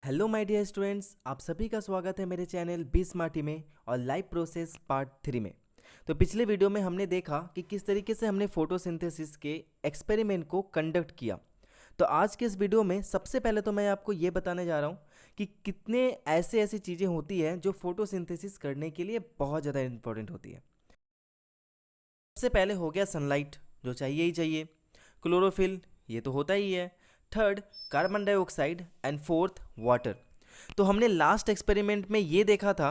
Hello my dear students, आप सभी का स्वागत है मेरे चैनल बी स्मार्टी में और लाइव प्रोसेस पार्ट 3 में। तो पिछले वीडियो में हमने देखा कि किस तरीके से हमने फोटोसिंथेसिस के एक्सपेरिमेंट को कंडक्ट किया। तो आज के इस वीडियो में सबसे पहले तो मैं आपको ये बताने जा रहा हूँ कि कितने ऐसी चीज़ें होती हैं जो फोटोसिंथेसिस करने के लिए बहुत ज़्यादा इंपॉर्टेंट होती है। सबसे पहले हो गया सनलाइट, जो चाहिए ही चाहिए। क्लोरोफिल, ये तो होता ही है। Third, carbon dioxide and fourth, water. तो हमने लास्ट एक्सपेरिमेंट में ये देखा था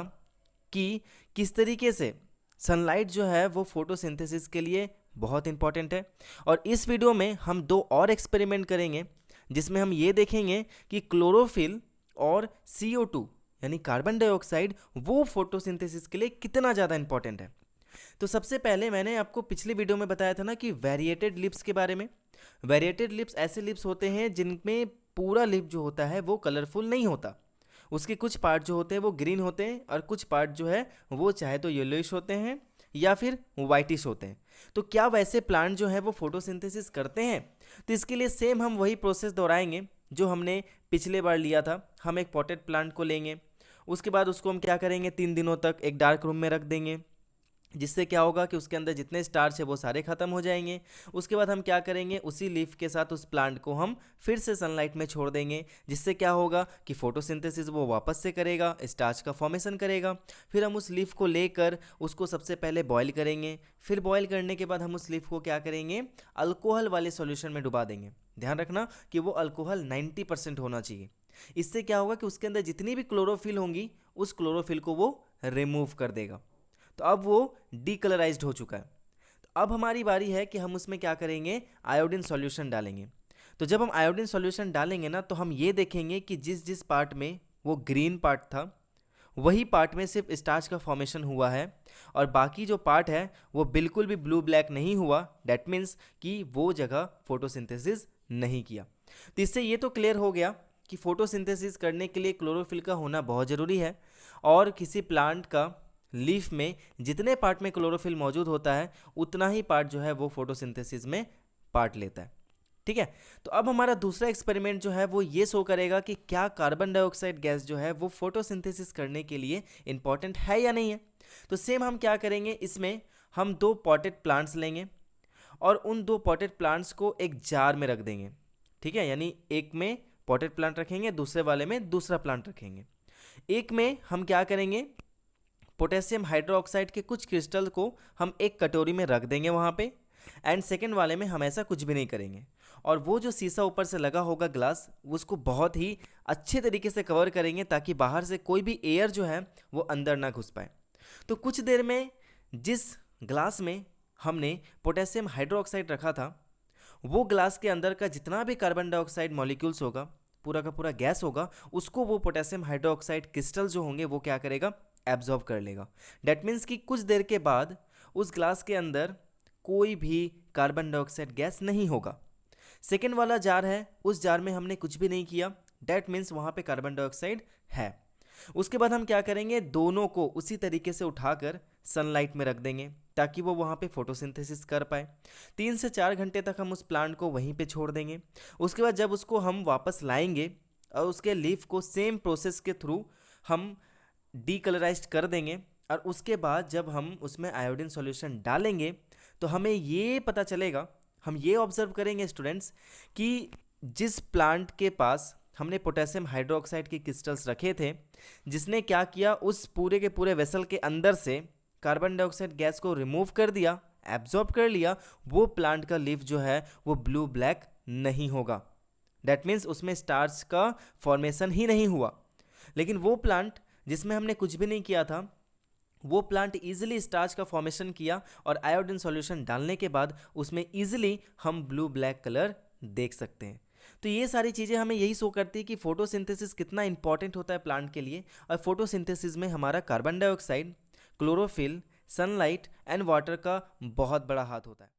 कि किस तरीके से सनलाइट जो है वो फोटोसिंथेसिस के लिए बहुत इंपॉर्टेंट है। और इस वीडियो में हम दो और एक्सपेरिमेंट करेंगे जिसमें हम ये देखेंगे कि क्लोरोफिल और CO2 यानी कार्बन डाइऑक्साइड वो फोटोसिंथेसिस के लिए कितना ज़्यादा इंपॉर्टेंट है। तो सबसे पहले मैंने आपको पिछली वीडियो में बताया था ना कि वेरिएटेड लिप्स के बारे में। वेरिएटेड लिप्स ऐसे लिप्स होते हैं जिनमें पूरा लिप जो होता है वो कलरफुल नहीं होता। उसके कुछ पार्ट जो होते हैं वो ग्रीन होते हैं और कुछ पार्ट जो है वो चाहे तो येलोइश होते हैं या फिर वाइटिश होते हैं। तो क्या वैसे प्लांट जो है वो फोटोसिंथेसिस करते हैं? तो इसके लिए सेम हम वही प्रोसेस दोहराएंगे जो हमने पिछले बार लिया था। हम एक पॉटेड प्लांट को लेंगे, उसके बाद उसको हम क्या करेंगे, 3 दिनों तक एक डार्क रूम में रख देंगे, जिससे क्या होगा कि उसके अंदर जितने स्टार्च है वो सारे ख़त्म हो जाएंगे। उसके बाद हम क्या करेंगे, उसी लीफ के साथ उस प्लांट को हम फिर से सनलाइट में छोड़ देंगे, जिससे क्या होगा कि फोटोसिंथेसिस वो वापस से करेगा, स्टार्च का फॉर्मेशन करेगा। फिर हम उस लीफ को लेकर उसको सबसे पहले बॉईल करेंगे। फिर बॉईल करने के बाद हम उस लीफ को क्या करेंगे, अल्कोहल वाले सॉल्यूशन में डुबा देंगे। ध्यान रखना कि वो अल्कोहल 90% होना चाहिए। इससे क्या होगा कि उसके अंदर जितनी भी क्लोरोफिल होंगी उस क्लोरोफिल को वो रिमूव कर देगा। तो अब वो डीकलराइज्ड हो चुका है। तो अब हमारी बारी है कि हम उसमें क्या करेंगे, आयोडीन सॉल्यूशन डालेंगे। तो जब हम आयोडीन सॉल्यूशन डालेंगे ना, तो हम ये देखेंगे कि जिस जिस पार्ट में वो ग्रीन पार्ट था वही पार्ट में सिर्फ स्टार्च का फॉर्मेशन हुआ है और बाकी जो पार्ट है वो बिल्कुल भी ब्लू ब्लैक नहीं हुआ। डैट मीन्स कि वो जगह फोटोसिंथेसिस नहीं किया। तो इससे ये तो क्लियर हो गया कि फोटोसिंथेसिस करने के लिए क्लोरोफिल का होना बहुत ज़रूरी है। और किसी प्लांट का लीफ में जितने पार्ट में क्लोरोफिल मौजूद होता है उतना ही पार्ट जो है वो फोटोसिंथेसिस में पार्ट लेता है। ठीक है। तो अब हमारा दूसरा एक्सपेरिमेंट जो है वो ये शो करेगा कि क्या कार्बन डाइऑक्साइड गैस जो है वो फोटोसिंथेसिस करने के लिए इंपॉर्टेंट है या नहीं है। तो सेम हम क्या करेंगे, इसमें हम 2 पॉटेड प्लांट्स लेंगे और उन 2 पॉटेड प्लांट्स को एक जार में रख देंगे। ठीक है, यानी एक में पॉटेड प्लांट रखेंगे, दूसरे वाले में दूसरा प्लांट रखेंगे। एक में हम क्या करेंगे, पोटेशियम हाइड्रोक्साइड के कुछ क्रिस्टल को हम एक कटोरी में रख देंगे वहाँ पे। एंड सेकेंड वाले में हम ऐसा कुछ भी नहीं करेंगे और वो जो शीशा ऊपर से लगा होगा ग्लास, उसको बहुत ही अच्छे तरीके से कवर करेंगे ताकि बाहर से कोई भी एयर जो है वो अंदर ना घुस पाए। तो कुछ देर में जिस ग्लास में हमने पोटेशियम हाइड्रोक्साइड रखा था वो ग्लास के अंदर का जितना भी कार्बन डाइऑक्साइड मॉलिक्यूल्स होगा, पूरा का पूरा गैस होगा, उसको वो पोटेशियम हाइड्रोक्साइड क्रिस्टल जो होंगे वो क्या करेगा, एब्जॉर्ब कर लेगा। डैट मीन्स कि कुछ देर के बाद उस ग्लास के अंदर कोई भी कार्बन डाइऑक्साइड गैस नहीं होगा। सेकेंड वाला जार है, उस जार में हमने कुछ भी नहीं किया। डैट मीन्स वहाँ पे कार्बन डाइऑक्साइड है। उसके बाद हम क्या करेंगे, दोनों को उसी तरीके से उठाकर सनलाइट में रख देंगे ताकि वो वहाँ पे फोटोसिंथेसिस कर पाए। 3 से 4 घंटे तक हम उस प्लांट को वहीं पे छोड़ देंगे। उसके बाद जब उसको हम वापस लाएंगे और उसके लीफ को सेम प्रोसेस के थ्रू हम डीकलराइज्ड कर देंगे और उसके बाद जब हम उसमें आयोडीन सॉल्यूशन डालेंगे तो हमें ये पता चलेगा, हम ये ऑब्जर्व करेंगे स्टूडेंट्स कि जिस प्लांट के पास हमने पोटेशियम हाइड्रोक्साइड के क्रिस्टल्स रखे थे, जिसने क्या किया, उस पूरे के पूरे वेसल के अंदर से कार्बन डाइऑक्साइड गैस को रिमूव कर दिया, एब्जॉर्ब कर लिया, वो प्लांट का लीफ जो है वो ब्लू ब्लैक नहीं होगा। डैट मीन्स उसमें स्टार्च का फॉर्मेशन ही नहीं हुआ। लेकिन वो प्लांट जिसमें हमने कुछ भी नहीं किया था, वो प्लांट इजीली स्टार्च का फॉर्मेशन किया और आयोडीन सॉल्यूशन डालने के बाद उसमें इजीली हम ब्लू ब्लैक कलर देख सकते हैं। तो ये सारी चीज़ें हमें यही शो करती है कि फोटोसिंथेसिस कितना इंपॉर्टेंट होता है प्लांट के लिए। और फोटोसिंथेसिस में हमारा carbon dioxide, chlorophyll, sunlight and water का बहुत बड़ा हाथ होता है।